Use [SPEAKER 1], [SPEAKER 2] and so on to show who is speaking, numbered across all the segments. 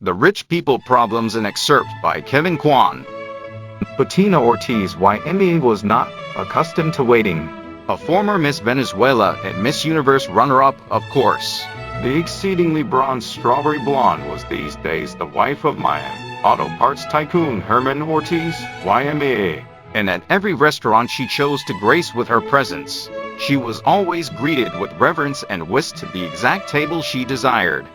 [SPEAKER 1] The Rich People Problems, an excerpt by Kevin Kwan.
[SPEAKER 2] Bettina Ortiz YME was not accustomed to waiting.
[SPEAKER 1] A former Miss Venezuela and Miss Universe runner-up, of course.
[SPEAKER 2] The exceedingly bronze strawberry blonde was these days the wife of my auto parts tycoon Herman Ortiz YME.
[SPEAKER 1] And at every restaurant she chose to grace with her presence, she was always greeted with reverence and whisked to the exact table she desired.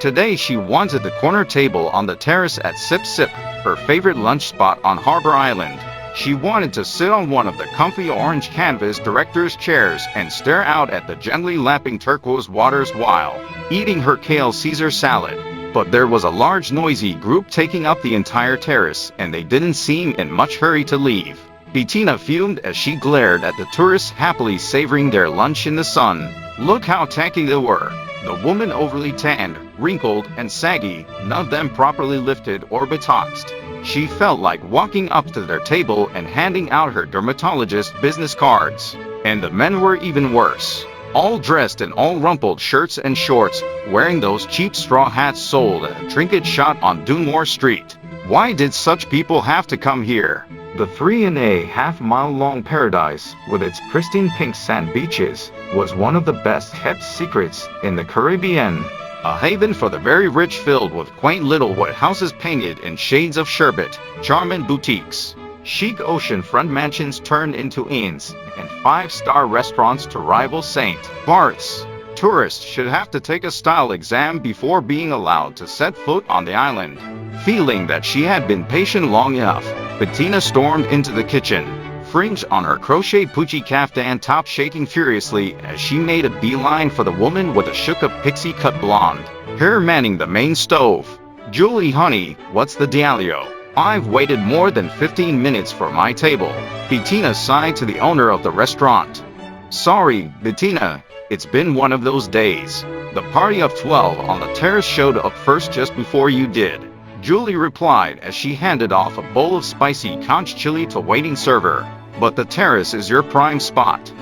[SPEAKER 1] Today she wanted the corner table on the terrace at Sip Sip, her favorite lunch spot on Harbor Island. She wanted to sit on one of the comfy orange canvas director's chairs and stare out at the gently lapping turquoise waters while eating her kale Caesar salad. But there was a large noisy group taking up the entire terrace, and they didn't seem in much hurry to leave. Bettina fumed as she glared at the tourists happily savoring their lunch in the sun. Look how tacky they were. The woman overly tanned, wrinkled, and saggy, none of them properly lifted or botoxed. She felt like walking up to their table and handing out her dermatologist business cards. And the men were even worse. All dressed in all rumpled shirts and shorts, wearing those cheap straw hats sold at a trinket shop on Dunmore Street. Why did such people have to come here?
[SPEAKER 2] The 3.5-mile long paradise, with its pristine pink sand beaches, was one of the best kept secrets in the Caribbean.
[SPEAKER 1] A haven for the very rich, filled with quaint little white houses painted in shades of sherbet, charming boutiques, chic oceanfront mansions turned into inns, and 5-star restaurants to rival St. Bart's. Tourists should have to take a style exam before being allowed to set foot on the island. Feeling that she had been patient long enough, Bettina stormed into the kitchen, fringe on her crochet Pucci caftan top shaking furiously as she made a beeline for the woman with a shook-up pixie-cut blonde hair manning the main stove. "Julie, honey, what's the dealio? I've waited more than 15 minutes for my table," Bettina sighed to the owner of the restaurant. "Sorry, Bettina, it's been one of those days. The party of 12 on the terrace showed up first just before you did," Julie replied as she handed off a bowl of spicy conch chili to a waiting server. "But the terrace is your prime spot.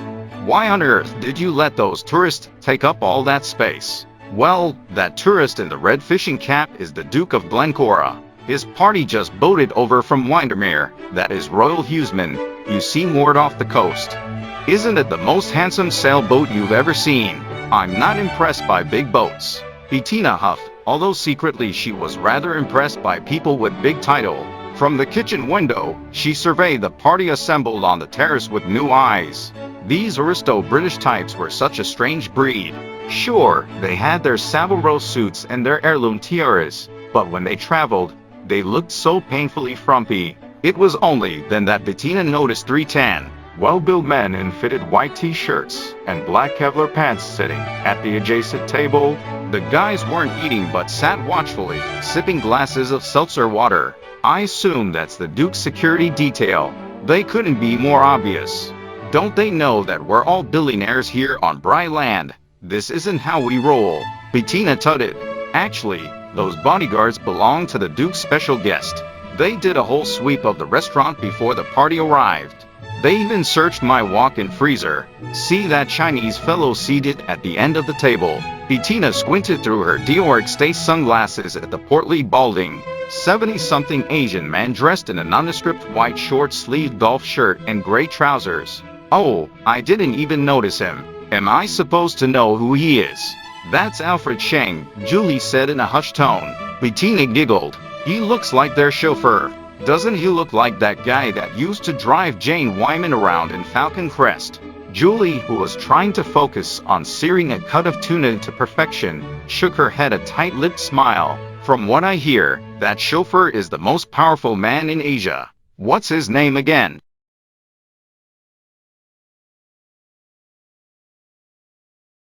[SPEAKER 1] Why on earth did you let those tourists take up all that space?" "Well, that tourist in the red fishing cap is the Duke of Glencora. His party just boated over from Windermere, that is Royal Hughesman, you see, moored off the coast. Isn't it the most handsome sailboat you've ever seen? I'm not impressed by big boats," Bettina huffed, although secretly she was rather impressed by people with big title. From the kitchen window, she surveyed the party assembled on the terrace with new eyes. These aristo-British types were such a strange breed. Sure, they had their Savile Row suits and their heirloom tiaras, but when they traveled, they looked so painfully frumpy. It was only then that Bettina noticed 3 tan, well-built men in fitted white t-shirts and black Kevlar pants sitting at the adjacent table. The guys weren't eating but sat watchfully, sipping glasses of seltzer water. "I assume that's the Duke's security detail. They couldn't be more obvious. Don't they know that we're all billionaires here on Bry Land? This isn't how we roll," Bettina tutted. "Actually, those bodyguards belong to the Duke's special guest. They did a whole sweep of the restaurant before the party arrived. They even searched my walk-in freezer. See that Chinese fellow seated at the end of the table?" Bettina squinted through her Dior Extase sunglasses at the portly, balding, 70-something Asian man dressed in a nondescript white short-sleeved golf shirt and gray trousers. "Oh, I didn't even notice him. Am I supposed to know who he is?" "That's Alfred Cheng," Julie said in a hushed tone. Bettina giggled. "He looks like their chauffeur. Doesn't he look like that guy that used to drive Jane Wyman around in Falcon Crest?" Julie, who was trying to focus on searing a cut of tuna to perfection, shook her head, a tight-lipped smile. "From what I hear, that chauffeur is the most powerful man in Asia." "What's his name again?"